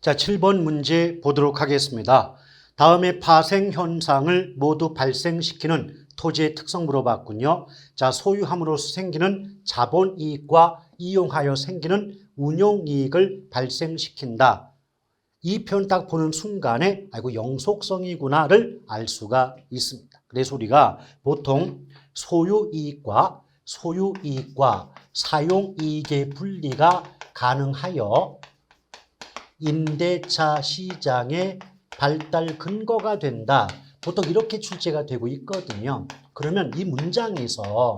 자, 7번 문제 보도록 하겠습니다. 다음에 파생 현상을 모두 발생시키는 토지의 특성 물어봤군요. 자, 소유함으로써 생기는 자본이익과 이용하여 생기는 운용이익을 발생시킨다. 이 표현 딱 보는 순간에 아이고 영속성이구나를 알 수가 있습니다. 그래서 우리가 보통 소유이익과 사용이익의 분리가 가능하여 임대차 시장의 발달 근거가 된다. 보통 이렇게 출제가 되고 있거든요. 그러면 이 문장에서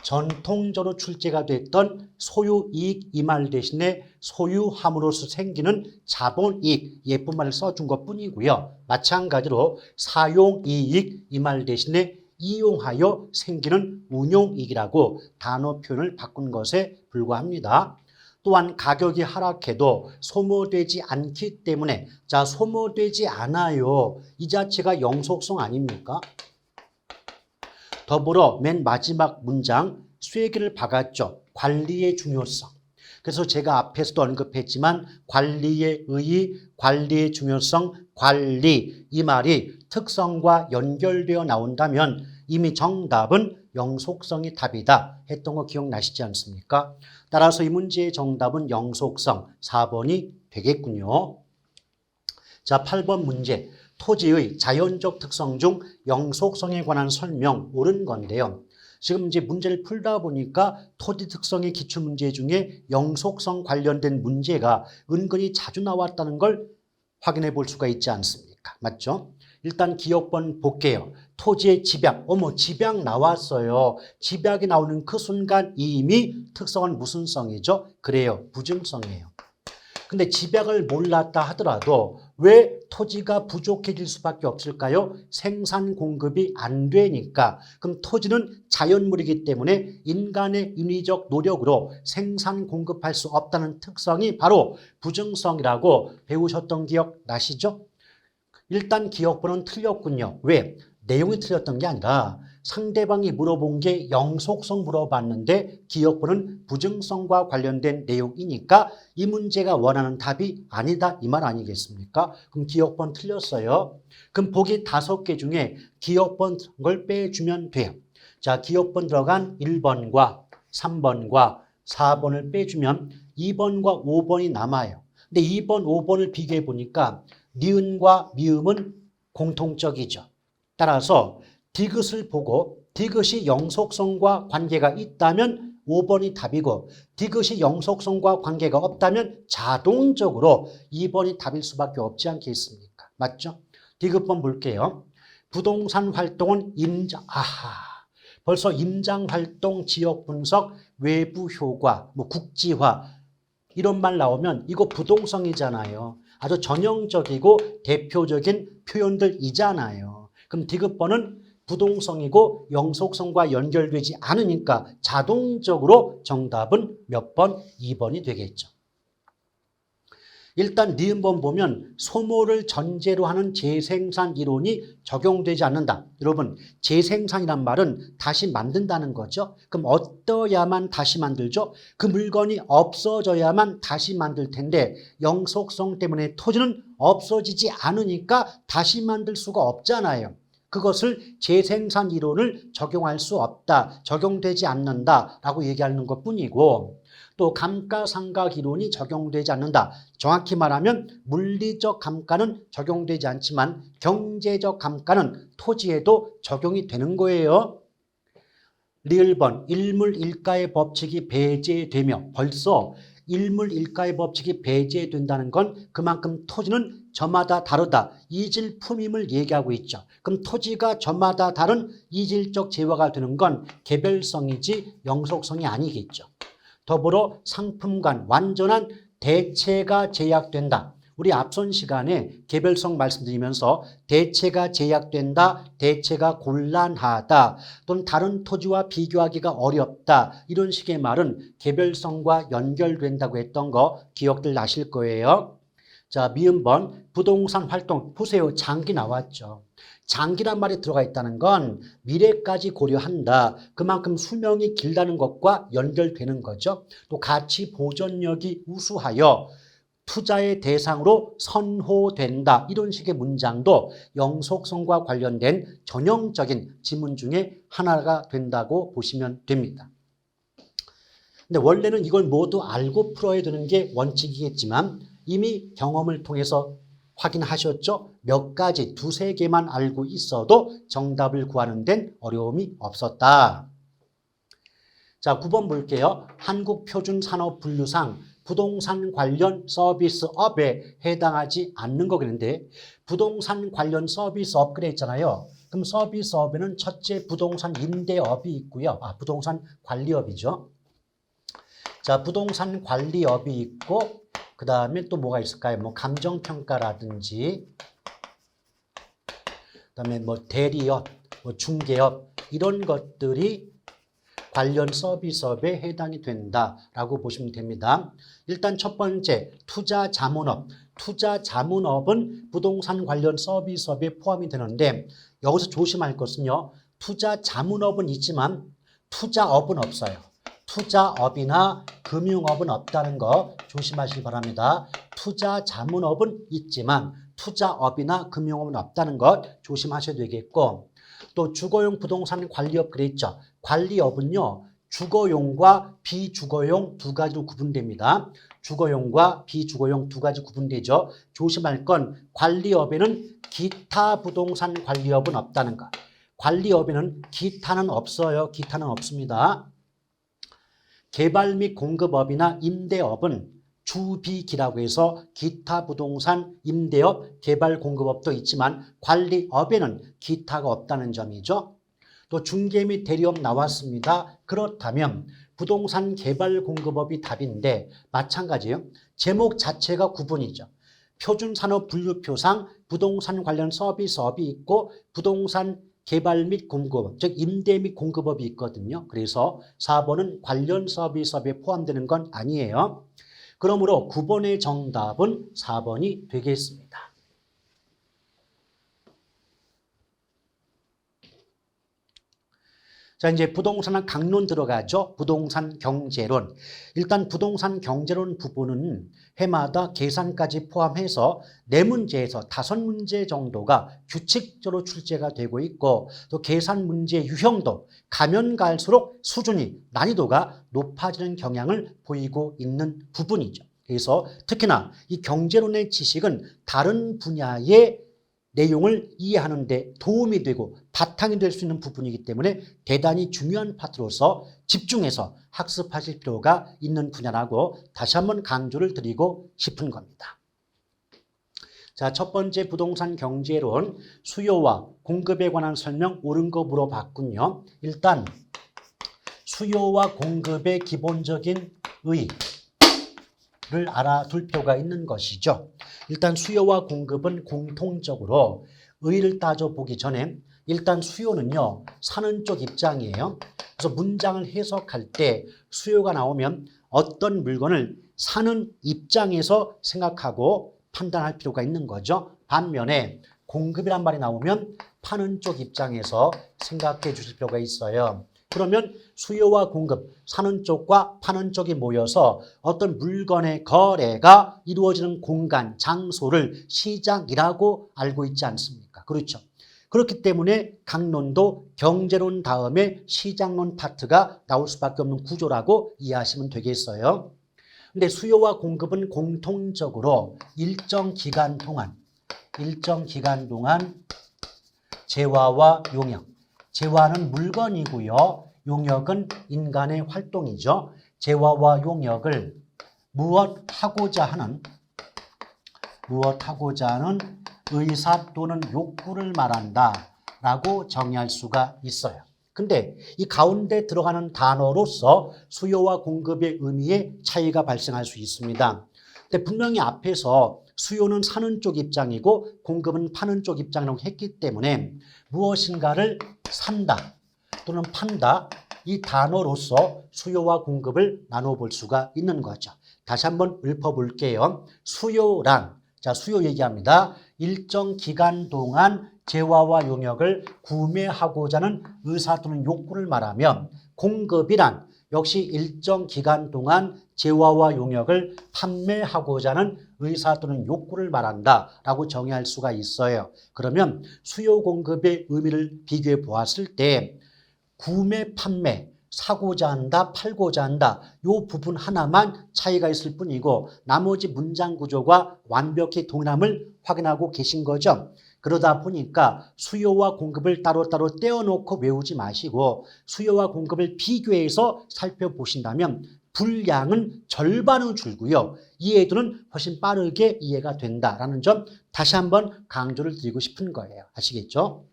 전통적으로 출제가 됐던 소유이익 이 말 대신에 소유함으로써 생기는 자본이익 예쁜 말을 써준 것뿐이고요. 마찬가지로 사용이익 이 말 대신에 이용하여 생기는 운용이익이라고 단어 표현을 바꾼 것에 불과합니다. 또한 가격이 하락해도 소모되지 않기 때문에 자 소모되지 않아요. 이 자체가 영속성 아닙니까? 더불어 맨 마지막 문장 쐐기를 박았죠. 관리의 중요성. 그래서 제가 앞에서도 언급했지만 관리의 의의, 관리의 중요성, 관리 이 말이 특성과 연결되어 나온다면 이미 정답은 영속성이 답이다 했던 거 기억나시지 않습니까? 따라서 이 문제의 정답은 영속성 4번이 되겠군요. 자, 8번 문제. 토지의 자연적 특성 중 영속성에 관한 설명 옳은 건데요. 지금 이제 문제를 풀다 보니까 토지 특성의 기출문제 중에 영속성 관련된 문제가 은근히 자주 나왔다는 걸 확인해 볼 수가 있지 않습니까? 맞죠? 일단 기억번 볼게요. 토지의 집약. 어머, 집약 나왔어요. 집약이 나오는 그 순간 이미 특성은 무슨 성이죠? 그래요. 부증성이에요. 근데 집약을 몰랐다 하더라도 왜 토지가 부족해질 수밖에 없을까요? 생산 공급이 안 되니까. 그럼 토지는 자연물이기 때문에 인간의 인위적 노력으로 생산 공급할 수 없다는 특성이 바로 부증성이라고 배우셨던 기억 나시죠? 일단 기억번호는 틀렸군요. 왜? 내용이 틀렸던 게 아니라 상대방이 물어본 게 영속성 물어봤는데 기억번호는 부증성과 관련된 내용이니까 이 문제가 원하는 답이 아니다 이 말 아니겠습니까? 그럼 기억번 틀렸어요. 그럼 보기 5개 중에 기억번 걸 빼주면 돼요. 자, 기억번 들어간 1번과 3번과 4번을 빼주면 2번과 5번이 남아요. 근데 2번, 5번을 비교해 보니까 니은과 미음은 공통적이죠. 따라서 디귿을 보고 디귿이 영속성과 관계가 있다면 5번이 답이고 디귿이 영속성과 관계가 없다면 자동적으로 2번이 답일 수밖에 없지 않겠습니까? 맞죠? 디귿번 볼게요. 부동산 활동은 벌써 임장활동, 지역분석, 외부 효과, 국지화 이런 말 나오면 이거 부동성이잖아요. 아주 전형적이고 대표적인 표현들이잖아요. 그럼 디귿번은 부동성이고 영속성과 연결되지 않으니까 자동적으로 정답은 몇 번? 2번이 되겠죠. 일단 니은번 보면 소모를 전제로 하는 재생산 이론이 적용되지 않는다. 여러분 재생산이란 말은 다시 만든다는 거죠. 그럼 어떠야만 다시 만들죠? 그 물건이 없어져야만 다시 만들 텐데 영속성 때문에 토지는 없어지지 않으니까 다시 만들 수가 없잖아요. 그것을 재생산 이론을 적용할 수 없다. 적용되지 않는다라고 얘기하는 것뿐이고 또 감가상각 이론이 적용되지 않는다. 정확히 말하면 물리적 감가는 적용되지 않지만 경제적 감가는 토지에도 적용이 되는 거예요. 리을번 일물일가의 법칙이 배제되며 벌써 일물일가의 법칙이 배제된다는 건 그만큼 토지는 저마다 다르다. 이질품임을 얘기하고 있죠. 그럼 토지가 저마다 다른 이질적 재화가 되는 건 개별성이지 영속성이 아니겠죠. 더불어 상품 간 완전한 대체가 제약된다. 우리 앞선 시간에 개별성 말씀드리면서 대체가 제약된다, 대체가 곤란하다, 또는 다른 토지와 비교하기가 어렵다 이런 식의 말은 개별성과 연결된다고 했던 거 기억들 나실 거예요. 자, 미음번 부동산 활동 보세요. 장기 나왔죠. 장기란 말이 들어가 있다는 건 미래까지 고려한다. 그만큼 수명이 길다는 것과 연결되는 거죠. 또 가치 보존력이 우수하여 투자의 대상으로 선호된다. 이런 식의 문장도 영속성과 관련된 전형적인 지문 중에 하나가 된다고 보시면 됩니다. 근데 원래는 이걸 모두 알고 풀어야 되는 게 원칙이겠지만 이미 경험을 통해서 확인하셨죠? 몇 가지, 두세 개만 알고 있어도 정답을 구하는 데는 어려움이 없었다. 자, 9번 볼게요. 한국표준산업분류상 부동산 관련 서비스업에 해당하지 않는 거겠는데 부동산 관련 서비스업 그래 있잖아요. 그럼 서비스업에는 첫째 부동산 임대업이 있고요. 부동산 관리업이죠. 자, 부동산 관리업이 있고 그 다음에 또 뭐가 있을까요? 뭐 감정평가라든지 그 다음에 뭐 대리업, 뭐 중개업 이런 것들이 관련 서비스업에 해당이 된다라고 보시면 됩니다. 일단 첫 번째 투자자문업. 투자자문업은 부동산 관련 서비스업에 포함이 되는데 여기서 조심할 것은요. 투자자문업은 있지만 투자업은 없어요. 투자업이나 금융업은 없다는 거 조심하시기 바랍니다. 투자자문업은 있지만 투자업이나 금융업은 없다는 것 조심하셔야 되겠고 또 주거용 부동산 관리업 그랬죠. 관리업은요. 주거용과 비주거용 두 가지로 구분됩니다. 주거용과 비주거용 두 가지 구분되죠. 조심할 건 관리업에는 기타 부동산 관리업은 없다는 것. 관리업에는 기타는 없어요. 기타는 없습니다. 개발 및 공급업이나 임대업은 주비기라고 해서 기타 부동산 임대업, 개발 공급업도 있지만 관리업에는 기타가 없다는 점이죠. 또 중개 및 대리업 나왔습니다. 그렇다면 부동산 개발 공급업이 답인데 마찬가지예요. 제목 자체가 구분이죠. 표준산업분류표상 부동산 관련 서비스업이 있고 부동산 개발 및 공급업, 즉 임대 및 공급업이 있거든요. 그래서 4번은 관련 서비스업에 포함되는 건 아니에요. 그러므로 9번의 정답은 4번이 되겠습니다. 자, 이제 부동산 강론 들어가죠. 부동산 경제론. 일단 부동산 경제론 부분은 해마다 계산까지 포함해서 4문제에서 5문제 정도가 규칙적으로 출제가 되고 있고 또 계산 문제 유형도 가면 갈수록 수준이 난이도가 높아지는 경향을 보이고 있는 부분이죠. 그래서 특히나 이 경제론의 지식은 다른 분야의 내용을 이해하는 데 도움이 되고 바탕이 될 수 있는 부분이기 때문에 대단히 중요한 파트로서 집중해서 학습하실 필요가 있는 분야라고 다시 한번 강조를 드리고 싶은 겁니다. 자, 첫 번째 부동산 경제론 수요와 공급에 관한 설명 옳은 거 물어봤군요. 일단 수요와 공급의 기본적인 의의를 알아둘 필요가 있는 것이죠. 일단 수요와 공급은 공통적으로 의의를 따져보기 전에 일단 수요는요. 사는 쪽 입장이에요. 그래서 문장을 해석할 때 수요가 나오면 어떤 물건을 사는 입장에서 생각하고 판단할 필요가 있는 거죠. 반면에 공급이란 말이 나오면 파는 쪽 입장에서 생각해 주실 필요가 있어요. 그러면 수요와 공급, 사는 쪽과 파는 쪽이 모여서 어떤 물건의 거래가 이루어지는 공간, 장소를 시장이라고 알고 있지 않습니까? 그렇죠. 그렇기 때문에 강론도 경제론 다음에 시장론 파트가 나올 수밖에 없는 구조라고 이해하시면 되겠어요. 근데 수요와 공급은 공통적으로 일정 기간 동안 재화와 용역, 재화는 물건이고요. 용역은 인간의 활동이죠. 재화와 용역을 무엇하고자 하는 의사 또는 욕구를 말한다라고 정의할 수가 있어요. 근데 이 가운데 들어가는 단어로서 수요와 공급의 의미에 차이가 발생할 수 있습니다. 근데 분명히 앞에서 수요는 사는 쪽 입장이고 공급은 파는 쪽 입장이라고 했기 때문에 무엇인가를 산다 또는 판다 이 단어로서 수요와 공급을 나눠볼 수가 있는 거죠. 다시 한번 읊어볼게요. 수요란 자 수요 얘기합니다. 일정 기간 동안 재화와 용역을 구매하고자 하는 의사 또는 욕구를 말하면 공급이란 역시 일정 기간 동안 재화와 용역을 판매하고자 하는 의사 또는 욕구를 말한다라고 정의할 수가 있어요. 그러면 수요 공급의 의미를 비교해 보았을 때 구매, 판매, 사고자 한다, 팔고자 한다 이 부분 하나만 차이가 있을 뿐이고 나머지 문장 구조가 완벽히 동일함을 확인하고 계신 거죠. 그러다 보니까 수요와 공급을 따로따로 떼어놓고 외우지 마시고 수요와 공급을 비교해서 살펴보신다면 분량은 절반은 줄고요. 이해도는 훨씬 빠르게 이해가 된다라는 점 다시 한번 강조를 드리고 싶은 거예요. 아시겠죠?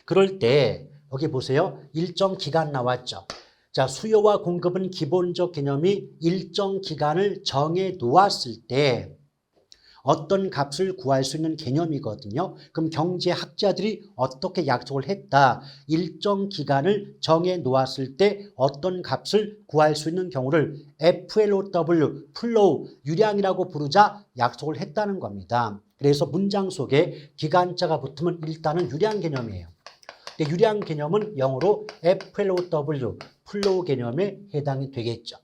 그럴 때 여기 보세요. 일정 기간 나왔죠. 자, 수요와 공급은 기본적 개념이 일정 기간을 정해 놓았을 때 어떤 값을 구할 수 있는 개념이거든요. 그럼 경제학자들이 어떻게 약속을 했다. 일정 기간을 정해 놓았을 때 어떤 값을 구할 수 있는 경우를 FLOW, 플로우, 유량이라고 부르자 약속을 했다는 겁니다. 그래서 문장 속에 기간자가 붙으면 일단은 유량 개념이에요. 근데 유량 개념은 영어로 FLOW, 플로우 개념에 해당이 되겠죠.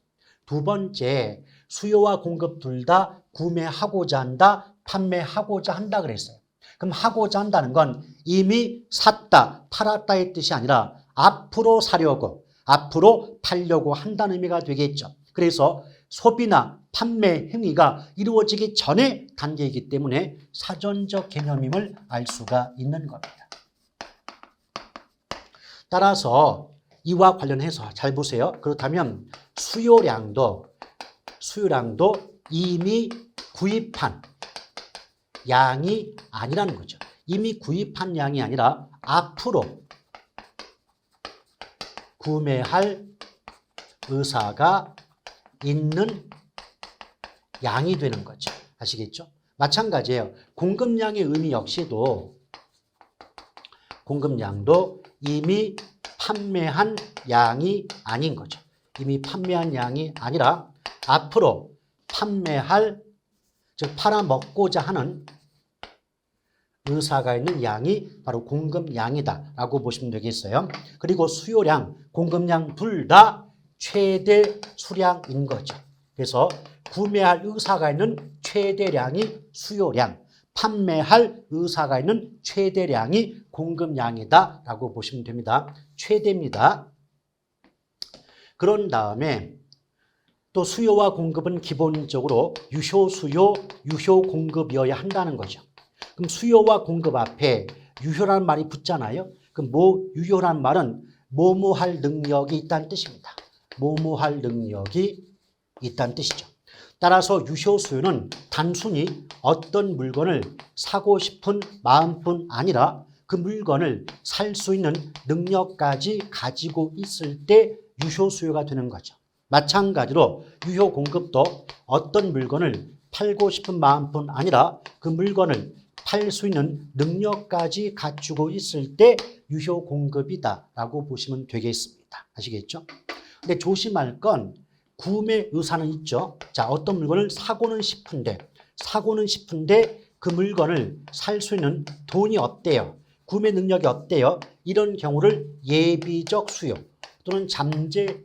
두 번째, 수요와 공급 둘 다 구매하고자 한다, 판매하고자 한다 그랬어요. 그럼 하고자 한다는 건 이미 샀다, 팔았다의 뜻이 아니라 앞으로 사려고, 앞으로 팔려고 한다는 의미가 되겠죠. 그래서 소비나 판매 행위가 이루어지기 전의 단계이기 때문에 사전적 개념임을 알 수가 있는 겁니다. 따라서 이와 관련해서 잘 보세요. 그렇다면 수요량도 이미 구입한 양이 아니라는 거죠. 이미 구입한 양이 아니라 앞으로 구매할 의사가 있는 양이 되는 거죠. 아시겠죠? 마찬가지예요. 공급량의 의미 역시도 공급량도 이미 판매한 양이 아닌 거죠. 이미 판매한 양이 아니라 앞으로 판매할, 즉 팔아먹고자 하는 의사가 있는 양이 바로 공급량이다라고 보시면 되겠어요. 그리고 수요량, 공급량 둘 다 최대 수량인 거죠. 그래서 구매할 의사가 있는 최대량이 수요량, 판매할 의사가 있는 최대량이 공급량이다라고 보시면 됩니다. 최대입니다. 그런 다음에 또 수요와 공급은 기본적으로 유효수요, 유효공급이어야 한다는 거죠. 그럼 수요와 공급 앞에 유효라는 말이 붙잖아요. 그럼 유효란 말은 뭐뭐할 능력이 있다는 뜻입니다. 뭐뭐할 능력이 있다는 뜻이죠. 따라서 유효수요는 단순히 어떤 물건을 사고 싶은 마음뿐 아니라 그 물건을 살 수 있는 능력까지 가지고 있을 때 유효수요가 되는 거죠. 마찬가지로 유효공급도 어떤 물건을 팔고 싶은 마음뿐 아니라 그 물건을 팔 수 있는 능력까지 갖추고 있을 때 유효공급이다라고 보시면 되겠습니다. 아시겠죠? 근데 조심할 건 구매 의사는 있죠. 자, 어떤 물건을 사고는 싶은데 그 물건을 살 수 있는 돈이 어때요? 구매 능력이 어때요? 이런 경우를 예비적 수요 또는 잠재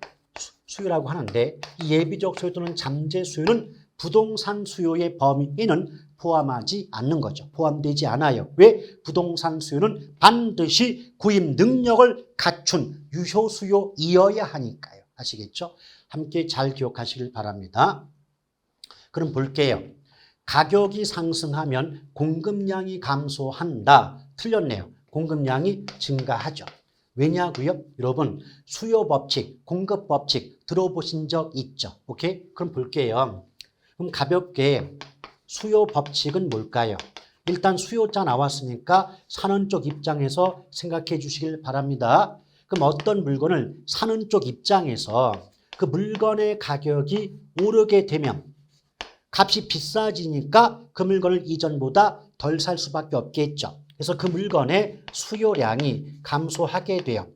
수요라고 하는데 이 예비적 수요 또는 잠재 수요는 부동산 수요의 범위에는 포함하지 않는 거죠. 포함되지 않아요. 왜? 부동산 수요는 반드시 구입 능력을 갖춘 유효 수요이어야 하니까요. 아시겠죠? 함께 잘 기억하시길 바랍니다. 그럼 볼게요. 가격이 상승하면 공급량이 감소한다. 틀렸네요. 공급량이 증가하죠. 왜냐고요? 여러분 수요 법칙, 공급 법칙 들어보신 적 있죠? 오케이? 그럼 볼게요. 그럼 가볍게 수요 법칙은 뭘까요? 일단 수요자 나왔으니까 사는 쪽 입장에서 생각해 주시길 바랍니다. 그럼 어떤 물건을 사는 쪽 입장에서 그 물건의 가격이 오르게 되면 값이 비싸지니까 그 물건을 이전보다 덜 살 수밖에 없겠죠. 그래서 그 물건의 수요량이 감소하게 돼요.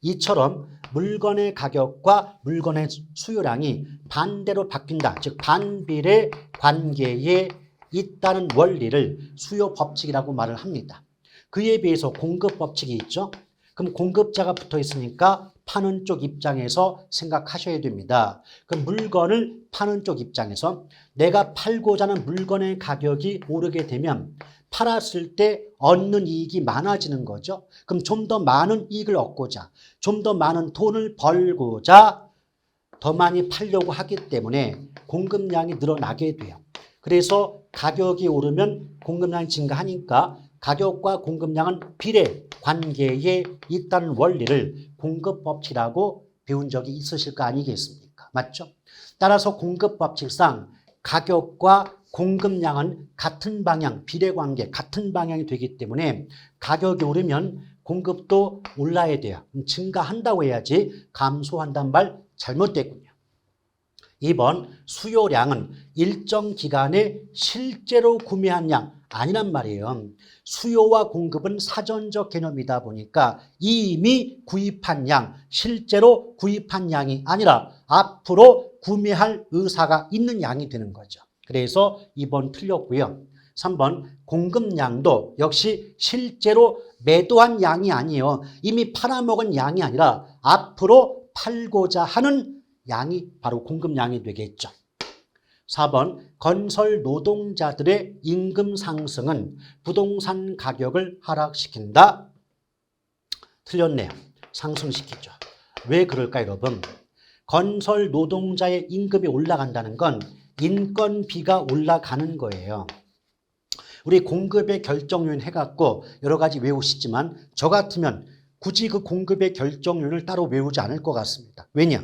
이처럼 물건의 가격과 물건의 수요량이 반대로 바뀐다. 즉 반비례 관계에 있다는 원리를 수요 법칙이라고 말을 합니다. 그에 비해서 공급 법칙이 있죠. 그럼 공급자가 붙어 있으니까 파는 쪽 입장에서 생각하셔야 됩니다. 그 물건을 파는 쪽 입장에서 내가 팔고자 하는 물건의 가격이 오르게 되면 팔았을 때 얻는 이익이 많아지는 거죠. 그럼 좀 더 많은 이익을 얻고자, 좀 더 많은 돈을 벌고자 더 많이 팔려고 하기 때문에 공급량이 늘어나게 돼요. 그래서 가격이 오르면 공급량이 증가하니까 가격과 공급량은 비례 관계에 있다는 원리를 공급법칙이라고 배운 적이 있으실 거 아니겠습니까? 맞죠? 따라서 공급법칙상 가격과 공급량은 같은 방향, 비례관계, 같은 방향이 되기 때문에 가격이 오르면 공급도 올라야 돼요. 증가한다고 해야지 감소한다는 말 잘못됐군요. 2번 수요량은 일정 기간에 실제로 구매한 양 아니란 말이에요. 수요와 공급은 사전적 개념이다 보니까 이미 구입한 양, 실제로 구입한 양이 아니라 앞으로 구매할 의사가 있는 양이 되는 거죠. 그래서 2번 틀렸고요. 3번 공급량도 역시 실제로 매도한 양이 아니에요. 이미 팔아먹은 양이 아니라 앞으로 팔고자 하는 양이 바로 공급량이 되겠죠. 4번 건설 노동자들의 임금 상승은 부동산 가격을 하락시킨다. 틀렸네요. 상승시키죠. 왜 그럴까 여러분? 건설 노동자의 임금이 올라간다는 건 인건비가 올라가는 거예요. 우리 공급의 결정요인 해갖고 여러 가지 외우시지만 저 같으면 굳이 그 공급의 결정요인을 따로 외우지 않을 것 같습니다. 왜냐?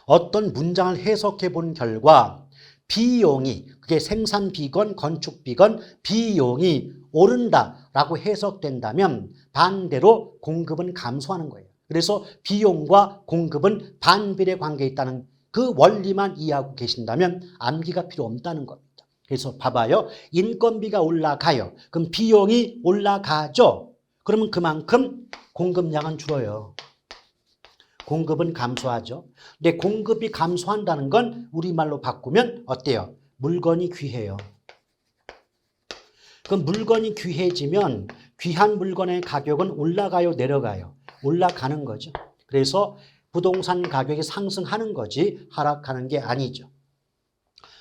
어떤 문장을 해석해 본 결과 비용이, 그게 생산비건 건축비건 비용이 오른다라고 해석된다면 반대로 공급은 감소하는 거예요. 그래서 비용과 공급은 반비례 관계에 있다는 그 원리만 이해하고 계신다면 암기가 필요 없다는 겁니다. 그래서 봐봐요. 인건비가 올라가요. 그럼 비용이 올라가죠. 그러면 그만큼 공급량은 줄어요. 공급은 감소하죠. 근데 공급이 감소한다는 건 우리말로 바꾸면 어때요? 물건이 귀해요. 그럼 물건이 귀해지면 귀한 물건의 가격은 올라가요, 내려가요? 올라가는 거죠. 그래서 부동산 가격이 상승하는 거지 하락하는 게 아니죠.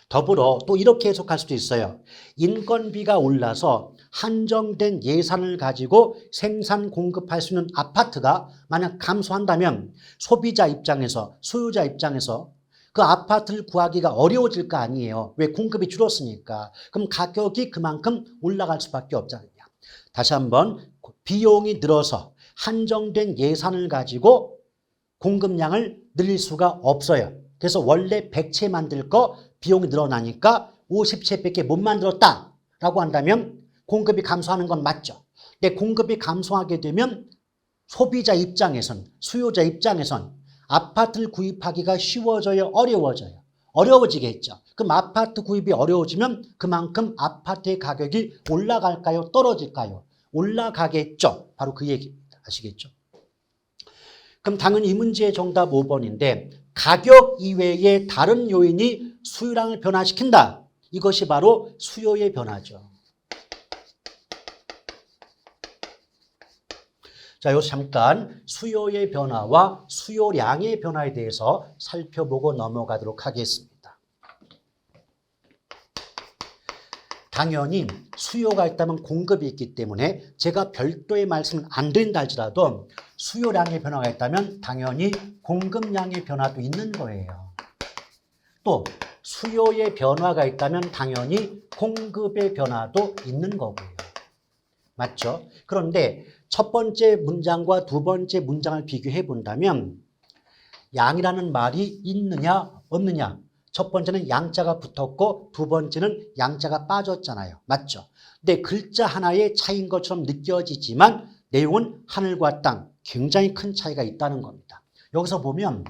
더불어 또 이렇게 해석할 수도 있어요. 인건비가 올라서 한정된 예산을 가지고 생산 공급할 수 있는 아파트가 만약 감소한다면 소비자 입장에서, 소유자 입장에서 그 아파트를 구하기가 어려워질 거 아니에요. 왜? 공급이 줄었으니까. 그럼 가격이 그만큼 올라갈 수밖에 없잖아요. 다시 한번 비용이 늘어서 한정된 예산을 가지고 공급량을 늘릴 수가 없어요. 그래서 원래 100채 만들 거 비용이 늘어나니까 50채밖에 못 만들었다라고 한다면 공급이 감소하는 건 맞죠. 근데 공급이 감소하게 되면 소비자 입장에선, 수요자 입장에선 아파트를 구입하기가 쉬워져요, 어려워져요? 어려워지겠죠. 그럼 아파트 구입이 어려워지면 그만큼 아파트의 가격이 올라갈까요, 떨어질까요? 올라가겠죠. 바로 그 얘기입니다. 아시겠죠? 그럼 당연히 이 문제의 정답 5번인데 가격 이외의 다른 요인이 수요량을 변화시킨다. 이것이 바로 수요의 변화죠. 자, 여기서 잠깐 수요의 변화와 수요량의 변화에 대해서 살펴보고 넘어가도록 하겠습니다. 당연히 수요가 있다면 공급이 있기 때문에 제가 별도의 말씀은 안 드린다 할지라도 수요량의 변화가 있다면 당연히 공급량의 변화도 있는 거예요. 또 수요의 변화가 있다면 당연히 공급의 변화도 있는 거고요. 맞죠? 그런데 첫 번째 문장과 두 번째 문장을 비교해 본다면 양이라는 말이 있느냐 없느냐. 첫 번째는 양자가 붙었고 두 번째는 양자가 빠졌잖아요. 맞죠? 근데 글자 하나의 차이인 것처럼 느껴지지만 내용은 하늘과 땅, 굉장히 큰 차이가 있다는 겁니다. 여기서 보면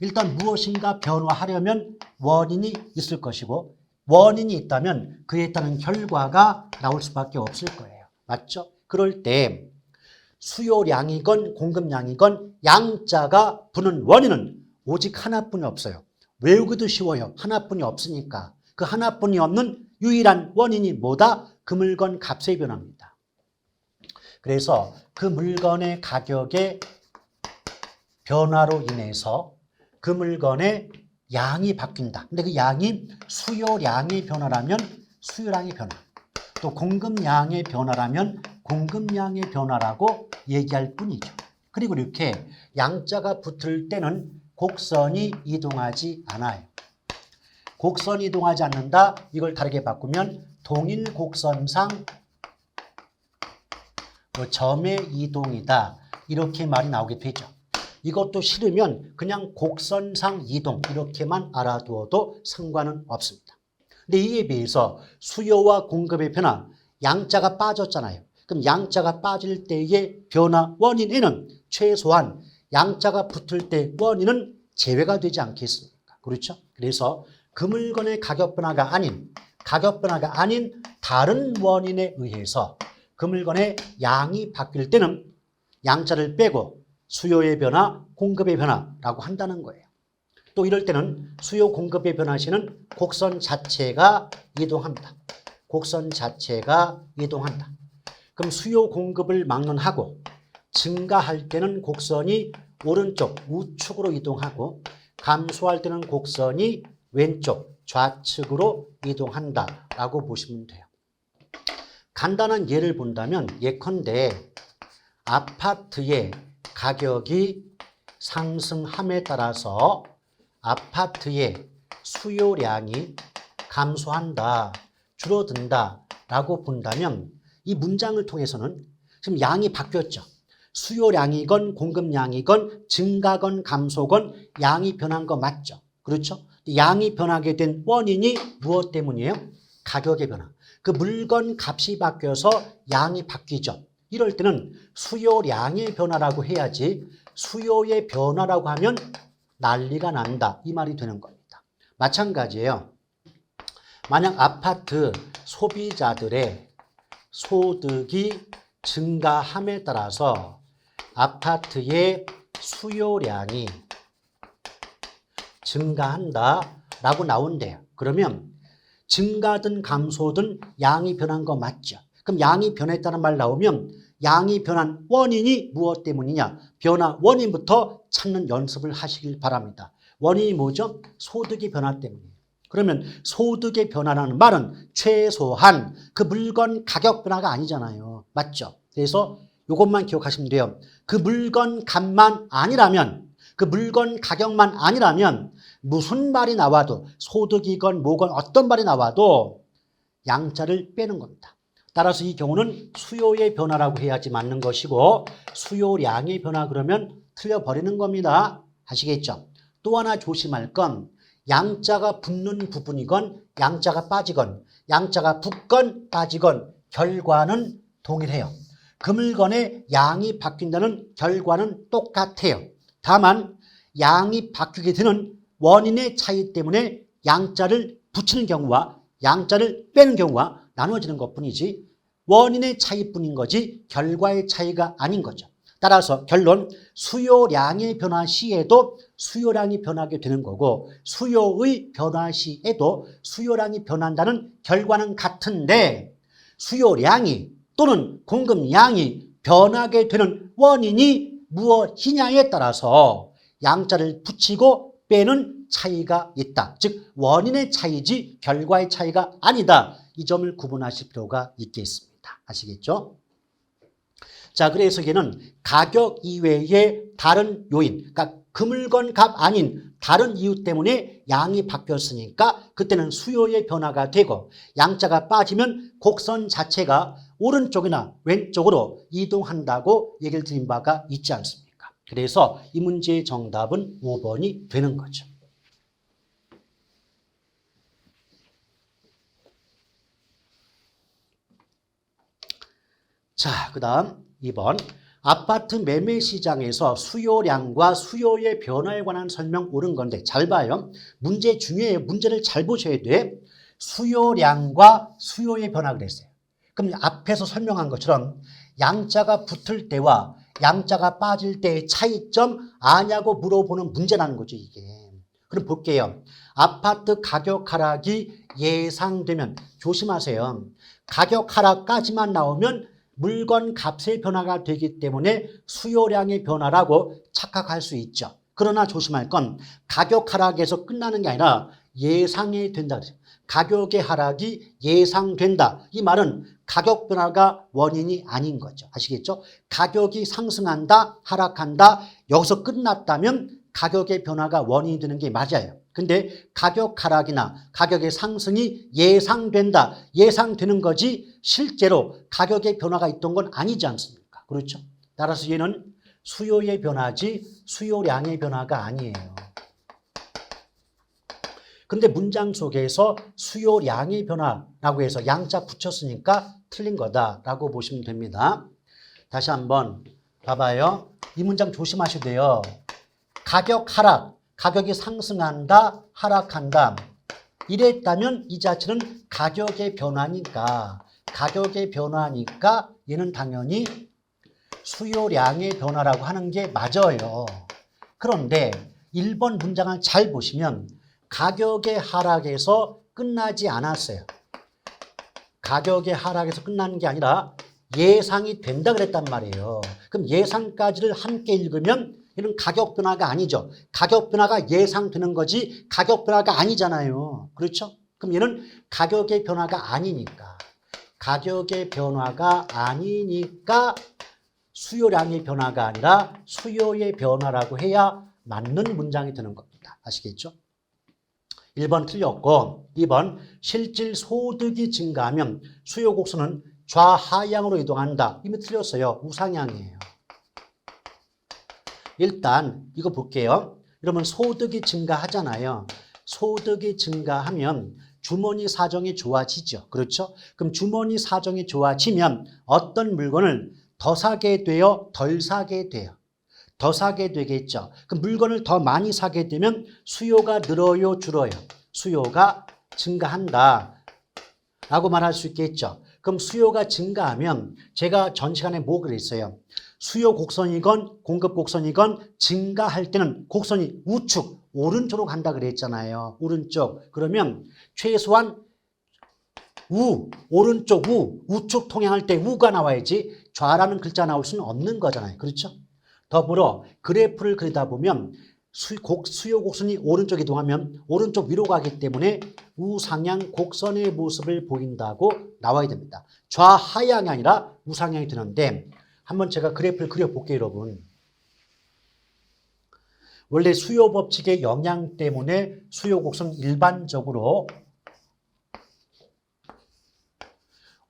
일단 무엇인가 변화하려면 원인이 있을 것이고 원인이 있다면 그에 따른 결과가 나올 수밖에 없을 거예요. 맞죠? 그럴 때 수요량이건 공급량이건 양자가 부는 원인은 오직 하나뿐이 없어요. 외우기도 쉬워요. 하나뿐이 없으니까. 그 하나뿐이 없는 유일한 원인이 뭐다? 그 물건 값의 변화입니다. 그래서 그 물건의 가격의 변화로 인해서 그 물건의 양이 바뀐다. 근데 그 양이 수요량의 변화라면 수요량의 변화, 또 공급량의 변화라면 공급량의 변화라고 얘기할 뿐이죠. 그리고 이렇게 양자가 붙을 때는 곡선이 이동하지 않아요. 곡선이 이동하지 않는다. 이걸 다르게 바꾸면 동일 곡선상 점의 이동이다. 이렇게 말이 나오게 되죠. 이것도 싫으면 그냥 곡선상 이동 이렇게만 알아두어도 상관은 없습니다. 근데 이에 비해서 수요와 공급의 변화, 양자가 빠졌잖아요. 그럼 양자가 빠질 때의 변화 원인에는 최소한 양자가 붙을 때 원인은 제외가 되지 않겠습니까? 그렇죠? 그래서 그 물건의 가격 변화가 아닌 다른 원인에 의해서 그 물건의 양이 바뀔 때는 양자를 빼고 수요의 변화, 공급의 변화라고 한다는 거예요. 또 이럴 때는 수요 공급의 변화 시는 곡선 자체가 이동합니다. 곡선 자체가 이동한다. 그럼 수요 공급을 막론하고 증가할 때는 곡선이 오른쪽 우측으로 이동하고 감소할 때는 곡선이 왼쪽 좌측으로 이동한다라고 보시면 돼요. 간단한 예를 본다면 예컨대 아파트의 가격이 상승함에 따라서 아파트의 수요량이 감소한다, 줄어든다 라고 본다면 이 문장을 통해서는 지금 양이 바뀌었죠. 수요량이건 공급량이건 증가건 감소건 양이 변한 거 맞죠. 그렇죠? 양이 변하게 된 원인이 무엇 때문이에요? 가격의 변화. 그 물건 값이 바뀌어서 양이 바뀌죠. 이럴 때는 수요량의 변화라고 해야지 수요의 변화라고 하면 난리가 난다. 이 말이 되는 겁니다. 마찬가지예요. 만약 아파트 소비자들의 소득이 증가함에 따라서 아파트의 수요량이 증가한다라고 나온대요. 그러면 증가든 감소든 양이 변한 거 맞죠? 그럼 양이 변했다는 말 나오면 양이 변한 원인이 무엇 때문이냐? 변화 원인부터 찾는 연습을 하시길 바랍니다. 원인이 뭐죠? 소득의 변화 때문이에요. 그러면 소득의 변화라는 말은 최소한 그 물건 가격 변화가 아니잖아요. 맞죠? 그래서 이것만 기억하시면 돼요. 그 물건 값만 아니라면, 그 물건 가격만 아니라면 무슨 말이 나와도 소득이건 뭐건 어떤 말이 나와도 양자를 빼는 겁니다. 따라서 이 경우는 수요의 변화라고 해야지 맞는 것이고 수요량의 변화 그러면 틀려버리는 겁니다. 아시겠죠? 또 하나 조심할 건 양자가 붙는 부분이건 양자가 빠지건 양자가 붙건 빠지건 결과는 동일해요. 그 물건의 양이 바뀐다는 결과는 똑같아요. 다만 양이 바뀌게 되는 원인의 차이 때문에 양자를 붙이는 경우와 양자를 빼는 경우가 나눠지는 것뿐이지 원인의 차이뿐인 거지 결과의 차이가 아닌 거죠. 따라서 결론 수요량의 변화 시에도 수요량이 변하게 되는 거고 수요의 변화 시에도 수요량이 변한다는 결과는 같은데 수요량이 또는 공급량이 변하게 되는 원인이 무엇이냐에 따라서 양자를 붙이고 빼는 차이가 있다. 즉 원인의 차이지 결과의 차이가 아니다. 이 점을 구분하실 필요가 있겠습니다. 아시겠죠? 자, 그래서 얘는 가격 이외의 다른 요인, 그러니까 그 물건 값 아닌 다른 이유 때문에 양이 바뀌었으니까 그때는 수요의 변화가 되고 양자가 빠지면 곡선 자체가 오른쪽이나 왼쪽으로 이동한다고 얘기를 드린 바가 있지 않습니까? 그래서 이 문제의 정답은 5번이 되는 거죠. 자, 그 다음 2번. 아파트 매매 시장에서 수요량과 수요의 변화에 관한 설명 옳은 건데 잘 봐요. 문제 중요해요. 문제를 잘 보셔야 돼. 수요량과 수요의 변화 그랬어요. 그럼 앞에서 설명한 것처럼 양자가 붙을 때와 양자가 빠질 때의 차이점 아냐고 물어보는 문제라는 거죠, 이게. 그럼 볼게요. 아파트 가격 하락이 예상되면 조심하세요. 가격 하락까지만 나오면 물건 값의 변화가 되기 때문에 수요량의 변화라고 착각할 수 있죠. 그러나 조심할 건 가격 하락에서 끝나는 게 아니라 예상이 된다. 가격의 하락이 예상된다. 이 말은 가격 변화가 원인이 아닌 거죠. 아시겠죠? 가격이 상승한다, 하락한다. 여기서 끝났다면 가격의 변화가 원인이 되는 게 맞아요. 근데 가격 하락이나 가격의 상승이 예상된다. 예상되는 거지 실제로 가격의 변화가 있던 건 아니지 않습니까? 그렇죠? 따라서 얘는 수요의 변화지 수요량의 변화가 아니에요. 근데 문장 속에서 수요량의 변화라고 해서 양자 붙였으니까 틀린 거다라고 보시면 됩니다. 다시 한번 봐봐요. 이 문장 조심하셔야 돼요. 가격 하락, 가격이 상승한다, 하락한다. 이랬다면 이 자체는 가격의 변화니까 얘는 당연히 수요량의 변화라고 하는 게 맞아요. 그런데 1번 문장을 잘 보시면 가격의 하락에서 끝나지 않았어요. 가격의 하락에서 끝나는 게 아니라 예상이 된다 그랬단 말이에요. 그럼 예상까지를 함께 읽으면 이는 가격 변화가 아니죠. 가격 변화가 예상되는 거지 가격 변화가 아니잖아요. 그렇죠? 그럼 얘는 가격의 변화가 아니니까. 가격의 변화가 아니니까 수요량의 변화가 아니라 수요의 변화라고 해야 맞는 문장이 되는 겁니다. 아시겠죠? 1번 틀렸고 2번 실질 소득이 증가하면 수요 곡선은 좌하향으로 이동한다. 이미 틀렸어요. 우상향이에요. 일단 이거 볼게요. 그러면 소득이 증가하잖아요. 소득이 증가하면 주머니 사정이 좋아지죠. 그렇죠? 그럼 주머니 사정이 좋아지면 어떤 물건을 더 사게 돼요? 덜 사게 돼요? 더 사게 되겠죠. 그 물건을 더 많이 사게 되면 수요가 늘어요, 줄어요? 수요가 증가한다 라고 말할 수 있겠죠. 그럼 수요가 증가하면 제가 전 시간에 뭐 그랬어요? 수요 곡선이건 공급 곡선이건 증가할 때는 곡선이 우측, 오른쪽으로 간다 그랬잖아요. 오른쪽. 그러면 최소한 오른쪽 우측 통행할 때 우가 나와야지 좌라는 글자 나올 수는 없는 거잖아요. 그렇죠? 더불어 그래프를 그리다 보면 수요 곡선이 오른쪽 이동하면 오른쪽 위로 가기 때문에 우상향 곡선의 모습을 보인다고 나와야 됩니다. 좌하향이 아니라 우상향이 되는데 한번 제가 그래프를 그려볼게요, 여러분. 원래 수요 법칙의 영향 때문에 수요 곡선 일반적으로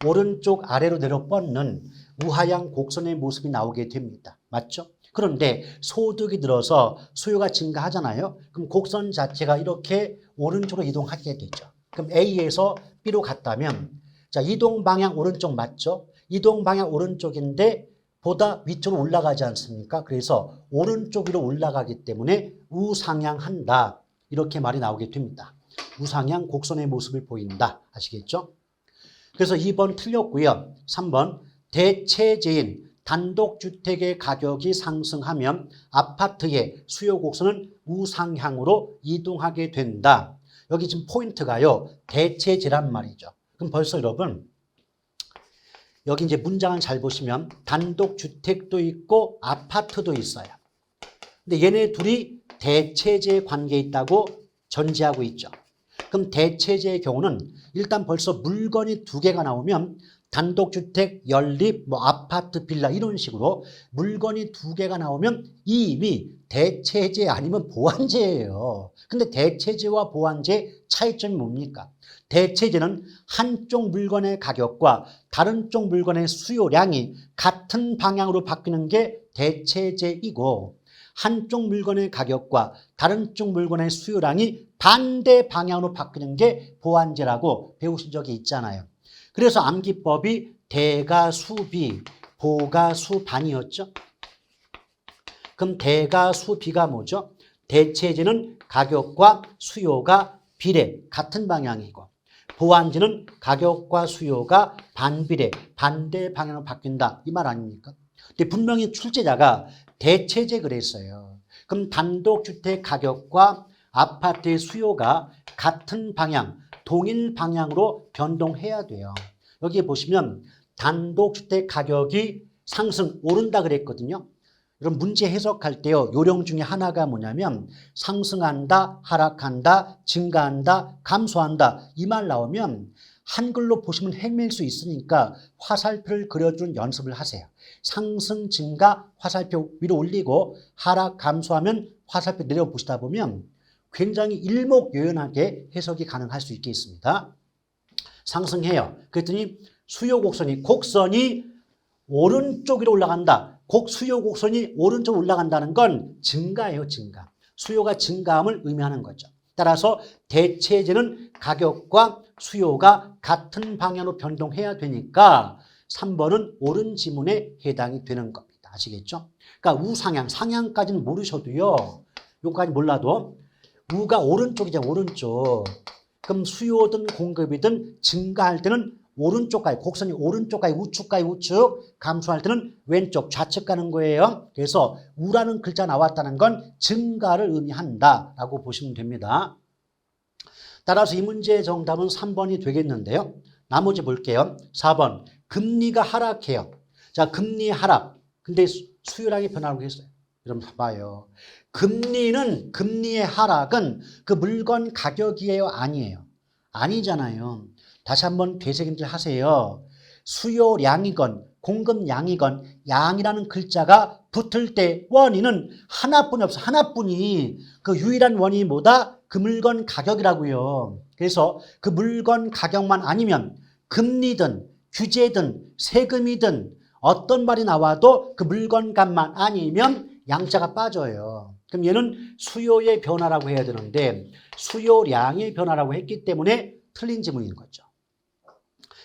오른쪽 아래로 내려 뻗는 우하향 곡선의 모습이 나오게 됩니다. 맞죠? 그런데 소득이 늘어서 수요가 증가하잖아요. 그럼 곡선 자체가 이렇게 오른쪽으로 이동하게 되죠. 그럼 A에서 B로 갔다면 자, 이동 방향 오른쪽 맞죠? 이동 방향 오른쪽인데 보다 위쪽으로 올라가지 않습니까? 그래서 오른쪽 위로 올라가기 때문에 우상향한다. 이렇게 말이 나오게 됩니다. 우상향 곡선의 모습을 보인다. 아시겠죠? 그래서 2번 틀렸고요. 3번 대체재인 단독주택의 가격이 상승하면 아파트의 수요 곡선은 우상향으로 이동하게 된다. 여기 지금 포인트가요. 대체재란 말이죠. 그럼 벌써 여러분 여기 이제 문장을 잘 보시면 단독주택도 있고 아파트도 있어요. 근데 얘네 둘이 대체재 관계에 있다고 전제하고 있죠. 그럼 대체재의 경우는 일단 벌써 물건이 두 개가 나오면 단독주택, 연립, 아파트, 빌라 이런 식으로 물건이 두 개가 나오면 이미 대체재 아니면 보완재예요. 근데 대체재와 보완재의 차이점이 뭡니까? 대체재는 한쪽 물건의 가격과 다른 쪽 물건의 수요량이 같은 방향으로 바뀌는 게 대체재이고 한쪽 물건의 가격과 다른 쪽 물건의 수요량이 반대 방향으로 바뀌는 게 보완재라고 배우신 적이 있잖아요. 그래서 암기법이 대가수비, 보가수반이었죠. 그럼 대가수비가 뭐죠? 대체재는 가격과 수요가 비례, 같은 방향이고 보완재는 가격과 수요가 반비례, 반대 방향으로 바뀐다. 이 말 아닙니까? 근데 분명히 출제자가 대체재 그랬어요. 그럼 단독주택 가격과 아파트의 수요가 같은 방향, 동일 방향으로 변동해야 돼요. 여기 보시면 단독주택 가격이 상승, 오른다 그랬거든요. 여러분 문제 해석할 때요. 요령 중에 하나가 뭐냐면 상승한다, 하락한다, 증가한다, 감소한다 이 말 나오면 한글로 보시면 헤맬 수 있으니까 화살표를 그려주는 연습을 하세요. 상승, 증가, 화살표 위로 올리고 하락, 감소하면 화살표 내려보시다 보면 굉장히 일목요연하게 해석이 가능할 수 있겠습니다. 상승해요. 그랬더니 수요 곡선이 오른쪽 위로 올라간다. 수요 곡선이 오른쪽 올라간다는 건 증가예요, 증가. 수요가 증가함을 의미하는 거죠. 따라서 대체제는 가격과 수요가 같은 방향으로 변동해야 되니까 3번은 옳은 지문에 해당이 되는 겁니다. 아시겠죠? 그러니까 우상향, 상향까지는 모르셔도요. 요까지 몰라도 우가 오른쪽이잖아요, 오른쪽. 그럼 수요든 공급이든 증가할 때는 오른쪽 가요. 곡선이 오른쪽 가요. 우측 가요. 우측. 감소할 때는 왼쪽 좌측 가는 거예요. 그래서 우라는 글자 나왔다는 건 증가를 의미한다라고 보시면 됩니다. 따라서 이 문제의 정답은 3번이 되겠는데요. 나머지 볼게요. 4번. 금리가 하락해요. 자, 금리 하락. 근데 수요량이 변하라고 했어요. 여러분 봐봐요. 금리의 하락은 그 물건 가격이에요? 아니에요? 아니잖아요. 다시 한번 되새김질 하세요. 수요량이건 공급량이건 양이라는 글자가 붙을 때 원인은 하나뿐이 없어. 하나뿐이. 그 유일한 원인이 뭐다? 그 물건 가격이라고요. 그래서 그 물건 가격만 아니면 금리든 규제든 세금이든 어떤 말이 나와도 그 물건 값만 아니면 양자가 빠져요. 그럼 얘는 수요의 변화라고 해야 되는데 수요량의 변화라고 했기 때문에 틀린 지문인 거죠.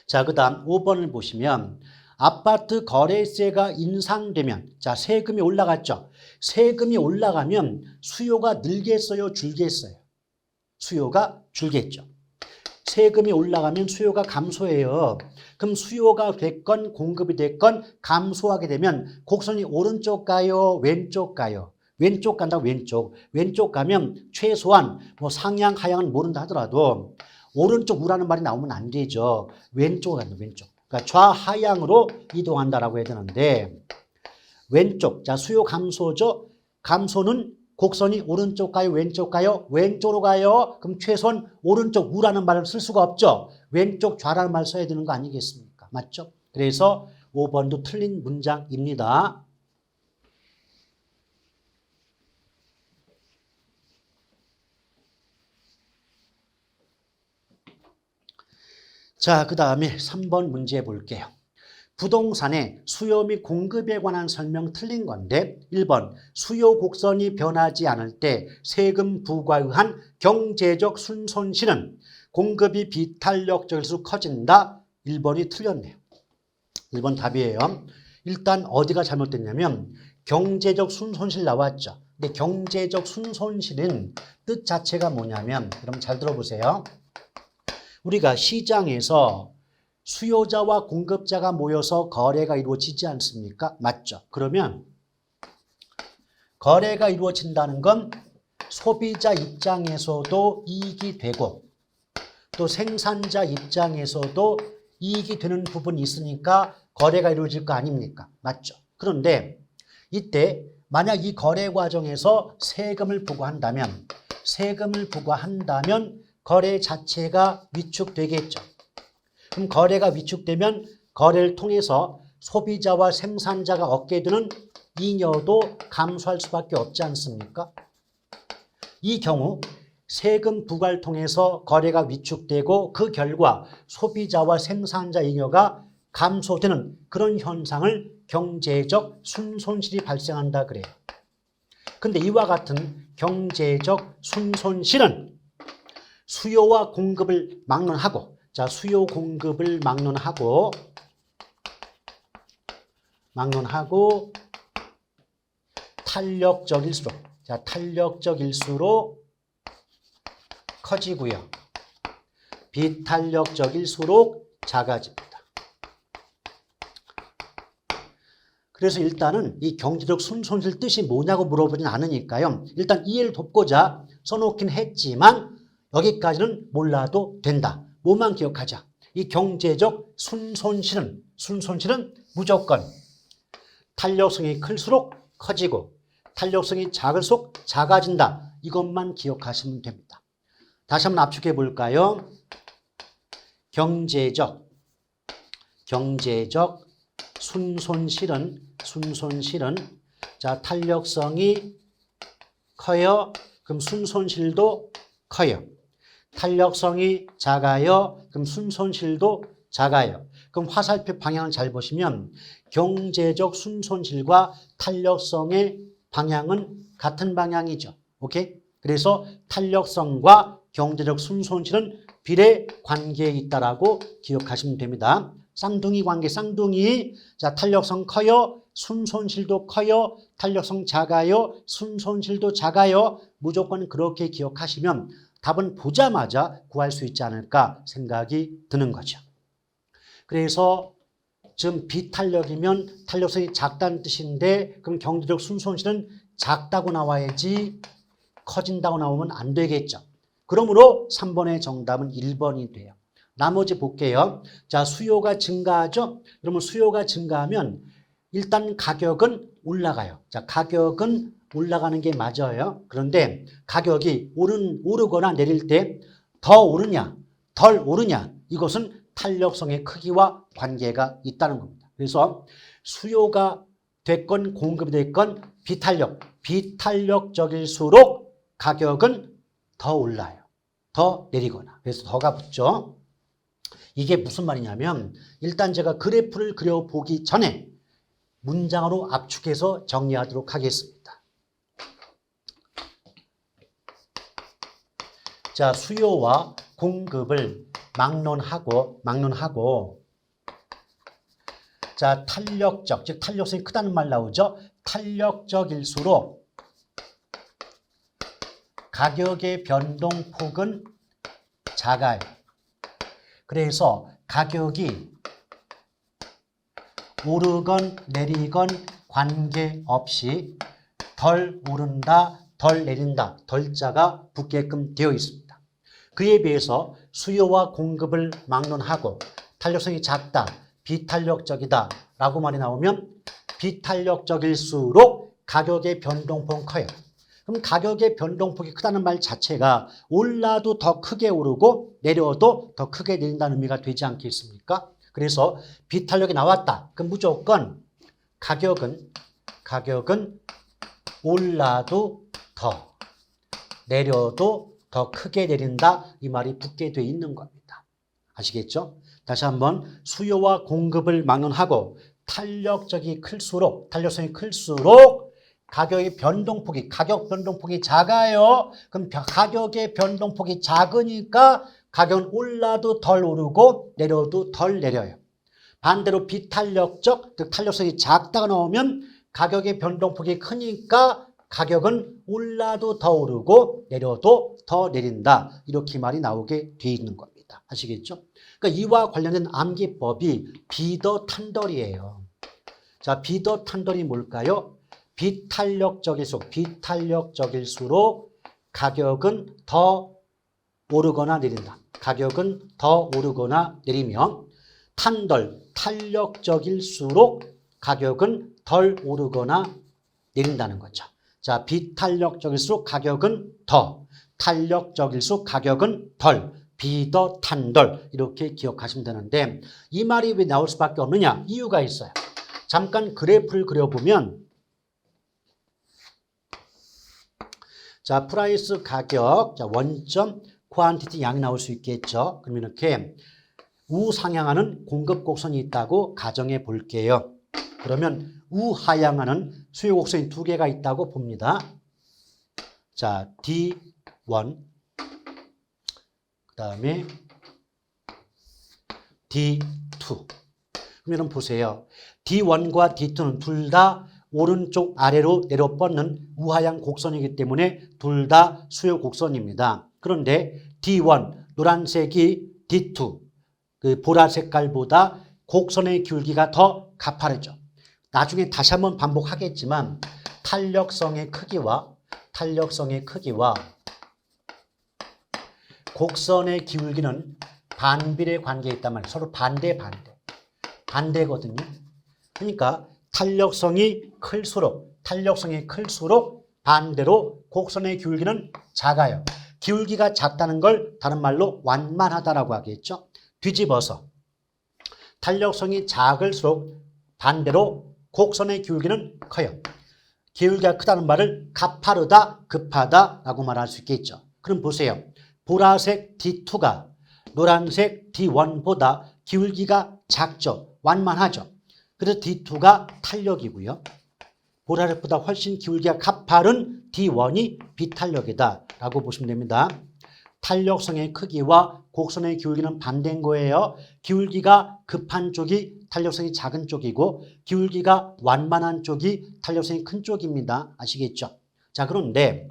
자, 그 다음 5번을 보시면 아파트 거래세가 인상되면, 자, 세금이 올라갔죠. 세금이 올라가면 수요가 늘겠어요, 줄겠어요? 수요가 줄겠죠. 세금이 올라가면 수요가 감소해요. 그럼 수요가 됐건 공급이 됐건 감소하게 되면 곡선이 오른쪽 가요, 왼쪽 가요? 왼쪽 간다고 왼쪽. 왼쪽 가면 최소한 뭐 상향, 하향은 모른다 하더라도 오른쪽 우라는 말이 나오면 안 되죠. 왼쪽으로 간다, 왼쪽. 그러니까 좌하향으로 이동한다라고 해야 되는데 왼쪽, 자 수요 감소죠. 감소는 곡선이 오른쪽 가요, 왼쪽 가요? 왼쪽으로 가요. 그럼 최소한 오른쪽 우라는 말을 쓸 수가 없죠. 왼쪽 좌라는 말 써야 되는 거 아니겠습니까? 맞죠? 그래서 5번도 틀린 문장입니다. 자, 그 다음에 3번 문제 볼게요. 부동산의 수요 및 공급에 관한 설명 틀린 건데 1번 수요 곡선이 변하지 않을 때 세금 부과에 의한 경제적 순손실은 공급이 비탄력적일수록 커진다. 1번이 틀렸네요. 1번 답이에요. 일단 어디가 잘못됐냐면 경제적 순손실 나왔죠. 근데 경제적 순손실은 뜻 자체가 뭐냐면 여러분 잘 들어보세요. 우리가 시장에서 수요자와 공급자가 모여서 거래가 이루어지지 않습니까? 맞죠? 그러면 거래가 이루어진다는 건 소비자 입장에서도 이익이 되고 또 생산자 입장에서도 이익이 되는 부분이 있으니까 거래가 이루어질 거 아닙니까? 맞죠? 그런데 이때 만약 이 거래 과정에서 세금을 부과한다면 거래 자체가 위축되겠죠. 그럼 거래가 위축되면 거래를 통해서 소비자와 생산자가 얻게 되는 잉여도 감소할 수밖에 없지 않습니까? 이 경우 세금 부과를 통해서 거래가 위축되고 그 결과 소비자와 생산자 잉여가 감소되는 그런 현상을 경제적 순손실이 발생한다 그래요. 근데 이와 같은 경제적 순손실은 수요와 공급을 막론하고, 자, 수요 공급을 막론하고 탄력적일수록, 자, 탄력적일수록 커지고요. 비탄력적일수록 작아집니다. 그래서 일단은 이 경제적 순손실 뜻이 뭐냐고 물어보진 않으니까요. 일단 이해를 돕고자 써놓긴 했지만 여기까지는 몰라도 된다. 뭐만 기억하자. 이 경제적 순손실은 무조건 탄력성이 클수록 커지고 탄력성이 작을수록 작아진다. 이것만 기억하시면 됩니다. 다시 한번 압축해 볼까요? 경제적 순손실은 자, 탄력성이 커요. 그럼 순손실도 커요. 탄력성이 작아요. 그럼 순손실도 작아요. 그럼 화살표 방향을 잘 보시면 경제적 순손실과 탄력성의 방향은 같은 방향이죠. 오케이? 그래서 탄력성과 경제적 순손실은 비례 관계에 있다라고 기억하시면 됩니다. 쌍둥이 관계, 쌍둥이. 자, 탄력성 커요. 순손실도 커요. 탄력성 작아요. 순손실도 작아요. 무조건 그렇게 기억하시면 답은 보자마자 구할 수 있지 않을까 생각이 드는 거죠. 그래서 지금 비탄력이면 탄력성이 작다는 뜻인데 그럼 경제적 순손실은 작다고 나와야지 커진다고 나오면 안 되겠죠. 그러므로 3번의 정답은 1번이 돼요. 나머지 볼게요. 자, 수요가 증가하죠? 그러면 수요가 증가하면 일단 가격은 올라가요. 자, 가격은 올라가는 게 맞아요. 그런데 가격이 오르거나 내릴 때 더 오르냐, 덜 오르냐, 이것은 탄력성의 크기와 관계가 있다는 겁니다. 그래서 수요가 됐건 공급이 됐건 비탄력적일수록 가격은 더 올라요. 더 내리거나. 그래서 더가 붙죠. 이게 무슨 말이냐면 일단 제가 그래프를 그려보기 전에 문장으로 압축해서 정리하도록 하겠습니다. 자, 수요와 공급을 막론하고 자, 탄력적, 즉 탄력성이 크다는 말 나오죠. 탄력적일수록 가격의 변동폭은 작아요. 그래서 가격이 오르건 내리건 관계없이 덜 오른다, 덜 내린다, 덜자가 붙게끔 되어 있습니다. 그에 비해서 수요와 공급을 막론하고 탄력성이 작다, 비탄력적이다 라고 말이 나오면 비탄력적일수록 가격의 변동폭은 커요. 그럼 가격의 변동폭이 크다는 말 자체가 올라도 더 크게 오르고 내려도 더 크게 내린다는 의미가 되지 않겠습니까? 그래서 비탄력이 나왔다. 그럼 무조건 가격은 올라도 더 내려도 더 크게 내린다. 이 말이 붙게 돼 있는 겁니다. 아시겠죠? 다시 한번 수요와 공급을 막론하고 탄력성이 클수록 가격 변동폭이 작아요. 그럼 가격의 변동폭이 작으니까 가격은 올라도 덜 오르고 내려도 덜 내려요. 반대로 비탄력적, 즉 탄력성이 작다가 나오면 가격의 변동폭이 크니까 가격은 올라도 더 오르고 내려도 더 내린다. 이렇게 말이 나오게 돼 있는 겁니다. 아시겠죠? 그러니까 이와 관련된 암기법이 비더 탄덜이에요. 자, 비더 탄덜이 뭘까요? 비탄력적일수록 가격은 더 오르거나 내린다. 가격은 더 오르거나 내리며 탄력적일수록 가격은 덜 오르거나 내린다는 거죠. 자, 비탄력적일수록 가격은 더, 탄력적일수록 가격은 덜, 비더 탄덜 이렇게 기억하시면 되는데 이 말이 왜 나올 수밖에 없느냐? 이유가 있어요. 잠깐 그래프를 그려보면 자, 프라이스 가격, 자, 원점, 쿼안티티 양이 나올 수 있겠죠. 그러면 이렇게 우상향하는 공급 곡선이 있다고 가정해 볼게요. 그러면 우하향하는 수요 곡선이 두 개가 있다고 봅니다. 자, D1, 그 다음에 D2. 그러면 보세요. D1과 D2는 둘 다 오른쪽 아래로 내려 뻗는 우하향 곡선이기 때문에 둘 다 수요 곡선입니다. 그런데 D1, 노란색이 D2, 그 보라 색깔보다 곡선의 기울기가 더 가파르죠. 나중에 다시 한번 반복하겠지만 탄력성의 크기와 곡선의 기울기는 반비례 관계에 있단 말이에요. 서로 반대거든요. 그러니까 탄력성이 클수록 반대로 곡선의 기울기는 작아요. 기울기가 작다는 걸 다른 말로 완만하다라고 하겠죠. 뒤집어서 탄력성이 작을수록 반대로 곡선의 기울기는 커요. 기울기가 크다는 말을 가파르다, 급하다라고 말할 수 있겠죠. 그럼 보세요. 보라색 D2가 노란색 D1보다 기울기가 작죠. 완만하죠. 그래서 D2가 탄력이고요. 보라색보다 훨씬 기울기가 가파른 D1이 비탄력이다 라고 보시면 됩니다. 탄력성의 크기와 곡선의 기울기는 반대인 거예요. 기울기가 급한 쪽이 탄력성이 작은 쪽이고 기울기가 완만한 쪽이 탄력성이 큰 쪽입니다. 아시겠죠? 자, 그런데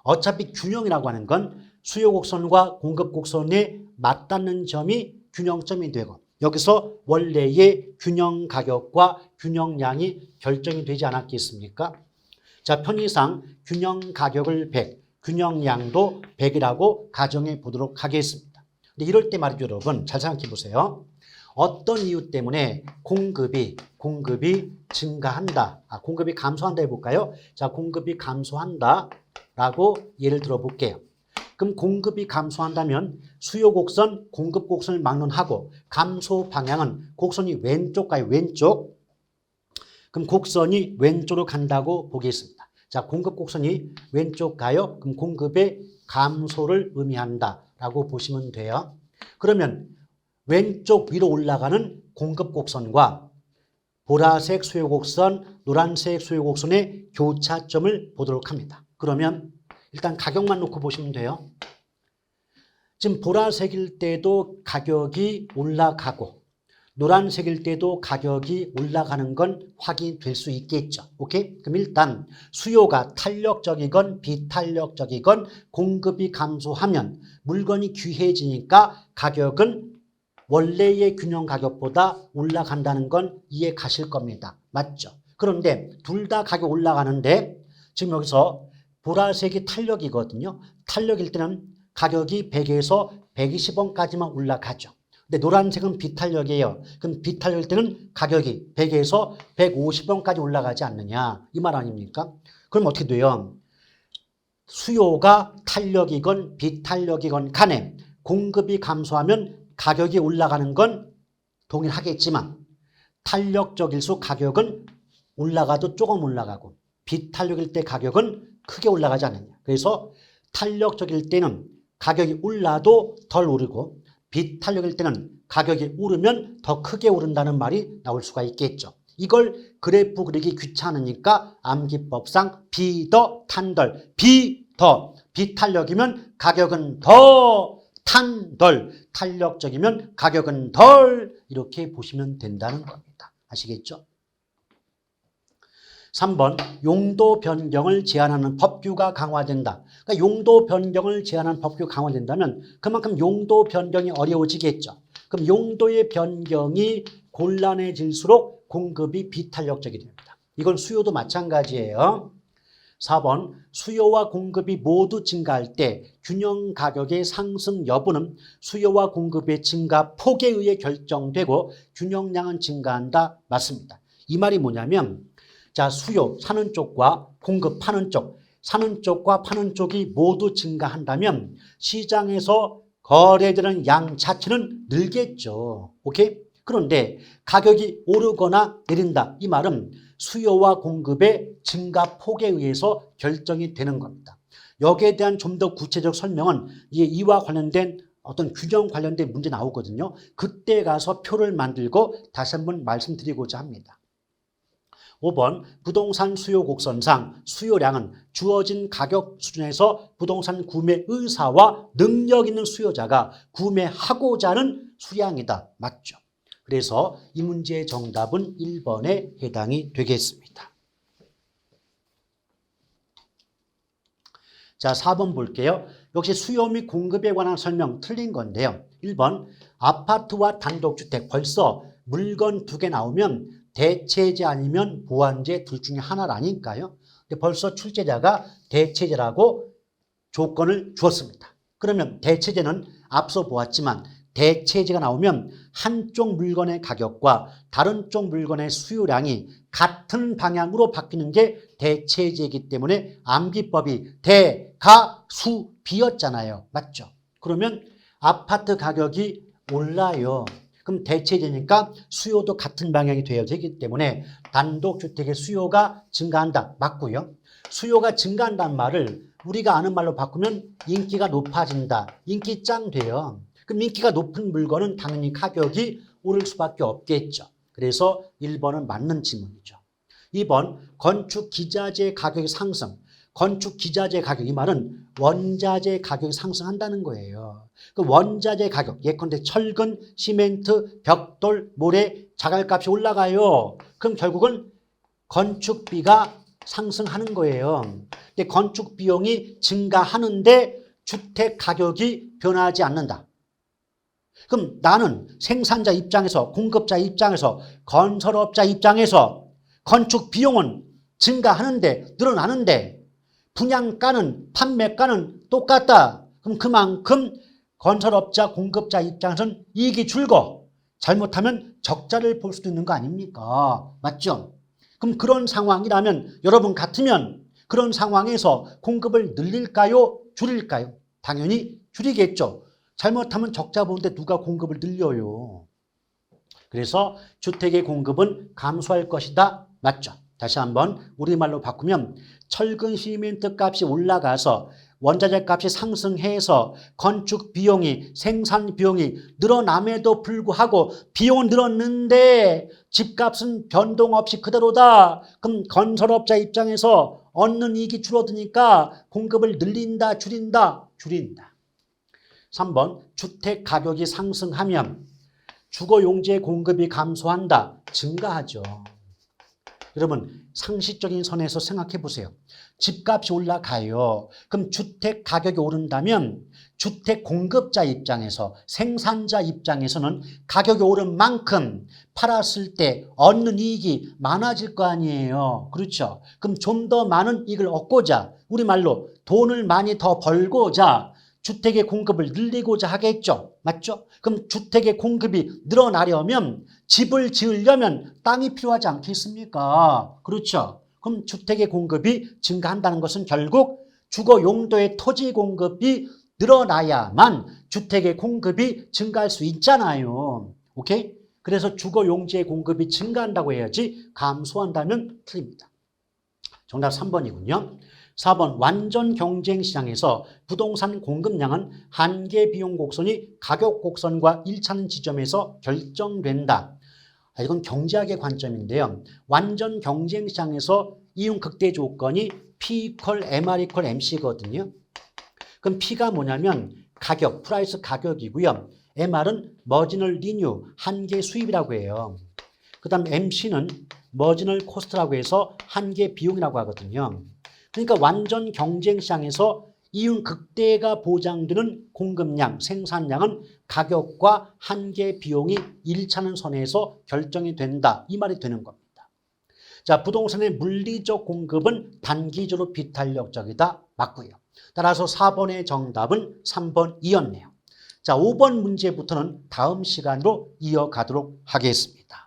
어차피 균형이라고 하는 건 수요 곡선과 공급 곡선에 맞닿는 점이 균형점이 되고 여기서 원래의 균형 가격과 균형량이 결정이 되지 않았겠습니까? 자, 편의상 균형 가격을 100, 균형량도 100이라고 가정해 보도록 하겠습니다. 근데 이럴 때 말이죠, 여러분. 잘 생각해 보세요. 어떤 이유 때문에 공급이 증가한다. 공급이 감소한다 해볼까요? 자, 공급이 감소한다라고 예를 들어 볼게요. 그럼 공급이 감소한다면 수요 곡선, 공급 곡선을 막론하고 감소 방향은 곡선이 왼쪽 가요, 왼쪽. 그럼 곡선이 왼쪽으로 간다고 보겠습니다. 자, 공급 곡선이 왼쪽 가요. 그럼 공급의 감소를 의미한다라고 보시면 돼요. 그러면 왼쪽 위로 올라가는 공급 곡선과 보라색 수요 곡선, 노란색 수요 곡선의 교차점을 보도록 합니다. 그러면 일단 가격만 놓고 보시면 돼요. 지금 보라색일 때도 가격이 올라가고 노란색일 때도 가격이 올라가는 건 확인될 수 있겠죠. 오케이? 그럼 일단 수요가 탄력적이건 비탄력적이건 공급이 감소하면 물건이 귀해지니까 가격은 원래의 균형 가격보다 올라간다는 건 이해 가실 겁니다. 맞죠? 그런데 둘 다 가격 올라가는데 지금 여기서 보라색이 탄력이거든요. 탄력일 때는 가격이 100에서 120원까지만 올라가죠. 근데 노란색은 비탄력이에요. 그럼 비탄력일 때는 가격이 100에서 150원까지 올라가지 않느냐. 이 말 아닙니까? 그럼 어떻게 돼요? 수요가 탄력이건 비탄력이건 간에 공급이 감소하면 가격이 올라가는 건 동일하겠지만 탄력적일수록 가격은 올라가도 조금 올라가고 비탄력일 때 가격은 크게 올라가지 않느냐. 그래서 탄력적일 때는 가격이 올라도 덜 오르고 비탄력일 때는 가격이 오르면 더 크게 오른다는 말이 나올 수가 있겠죠. 이걸 그래프 그리기 귀찮으니까 암기법상 비더 탄덜, 비탄력이면 가격은 더 탄덜, 탄력적이면 가격은 덜 이렇게 보시면 된다는 겁니다. 아시겠죠? 3번 용도 변경을 제한하는 법규가 강화된다. 그러니까 용도 변경을 제한하는 법규가 강화된다면 그만큼 용도 변경이 어려워지겠죠. 그럼 용도의 변경이 곤란해질수록 공급이 비탄력적이 됩니다. 이건 수요도 마찬가지예요. 4번 수요와 공급이 모두 증가할 때 균형 가격의 상승 여부는 수요와 공급의 증가 폭에 의해 결정되고 균형량은 증가한다. 맞습니다. 이 말이 뭐냐면 자, 수요 사는 쪽과 공급 파는 쪽, 사는 쪽과 파는 쪽이 모두 증가한다면 시장에서 거래되는 양 자체는 늘겠죠. 오케이? 그런데 가격이 오르거나 내린다. 이 말은 수요와 공급의 증가 폭에 의해서 결정이 되는 겁니다. 여기에 대한 좀 더 구체적 설명은 이와 관련된 어떤 균형 관련된 문제 나오거든요. 그때 가서 표를 만들고 다시 한번 말씀드리고자 합니다. 5번 부동산 수요 곡선상 수요량은 주어진 가격 수준에서 부동산 구매 의사와 능력 있는 수요자가 구매하고자 하는 수량이다. 맞죠? 그래서 이 문제의 정답은 1번에 해당이 되겠습니다. 자, 4번 볼게요. 역시 수요 및 공급에 관한 설명 틀린 건데요. 1번 아파트와 단독주택 벌써 물건 2개 나오면 대체제 아니면 보완제 둘 중에 하나라니까요. 근데 벌써 출제자가 대체제라고 조건을 주었습니다. 그러면 대체제는 앞서 보았지만 대체제가 나오면 한쪽 물건의 가격과 다른 쪽 물건의 수요량이 같은 방향으로 바뀌는 게 대체제이기 때문에 암기법이 대가수비였잖아요. 맞죠? 그러면 아파트 가격이 올라요. 그럼 대체제니까 수요도 같은 방향이 되어야 되기 때문에 단독주택의 수요가 증가한다. 맞고요. 수요가 증가한다는 말을 우리가 아는 말로 바꾸면 인기가 높아진다. 인기 짱 돼요. 그럼 인기가 높은 물건은 당연히 가격이 오를 수밖에 없겠죠. 그래서 1번은 맞는 질문이죠. 2번 건축 기자재 가격의 상승. 건축 기자재 가격 이 말은 원자재 가격이 상승한다는 거예요. 그 원자재 가격 예컨대 철근, 시멘트, 벽돌, 모래, 자갈값이 올라가요. 그럼 결국은 건축비가 상승하는 거예요. 근데 건축 비용이 증가하는데 주택 가격이 변하지 않는다. 그럼 나는 생산자 입장에서, 공급자 입장에서, 건설업자 입장에서 건축 비용은 증가하는데, 늘어나는데 분양가는, 판매가는 똑같다. 그럼 그만큼 건설업자, 공급자 입장에서는 이익이 줄고 잘못하면 적자를 볼 수도 있는 거 아닙니까? 맞죠? 그럼 그런 상황이라면 여러분 같으면 그런 상황에서 공급을 늘릴까요? 줄일까요? 당연히 줄이겠죠. 잘못하면 적자 보는데 누가 공급을 늘려요? 그래서 주택의 공급은 감소할 것이다. 맞죠? 다시 한번 우리말로 바꾸면 철근 시멘트 값이 올라가서 원자재 값이 상승해서 건축 비용이, 생산 비용이 늘어남에도 불구하고 비용은 늘었는데 집값은 변동 없이 그대로다. 그럼 건설업자 입장에서 얻는 이익이 줄어드니까 공급을 늘린다, 줄인다, 줄인다. 3번 주택 가격이 상승하면 주거용지의 공급이 감소한다, 증가하죠. 여러분 상식적인 선에서 생각해 보세요. 집값이 올라가요. 그럼 주택 가격이 오른다면 주택 공급자 입장에서, 생산자 입장에서는 가격이 오른 만큼 팔았을 때 얻는 이익이 많아질 거 아니에요. 그렇죠? 그럼 좀 더 많은 이익을 얻고자, 우리말로 돈을 많이 더 벌고자 주택의 공급을 늘리고자 하겠죠. 맞죠? 그럼 주택의 공급이 늘어나려면 집을 지으려면 땅이 필요하지 않겠습니까? 그렇죠? 그럼 주택의 공급이 증가한다는 것은 결국 주거 용도의 토지 공급이 늘어나야만 주택의 공급이 증가할 수 있잖아요. 오케이? 그래서 주거 용지의 공급이 증가한다고 해야지 감소한다면 틀립니다. 정답 3번이군요. 4번 완전 경쟁 시장에서 부동산 공급량은 한계 비용 곡선이 가격 곡선과 일치하는 지점에서 결정된다. 이건 경제학의 관점인데요. 완전 경쟁 시장에서 이윤 극대 조건이 P = MR = MC거든요. 그럼 P가 뭐냐면 가격, 프라이스 가격이고요. MR은 머지널 리뉴, 한계 수입이라고 해요. 그 다음 MC는 머지널 코스트라고 해서 한계 비용이라고 하거든요. 그러니까 완전 경쟁 시장에서 이윤 극대가 보장되는 공급량, 생산량은 가격과 한계 비용이 일치하는 선에서 결정이 된다. 이 말이 되는 겁니다. 자, 부동산의 물리적 공급은 단기적으로 비탄력적이다. 맞고요. 따라서 4번의 정답은 3번이었네요. 자, 5번 문제부터는 다음 시간으로 이어가도록 하겠습니다.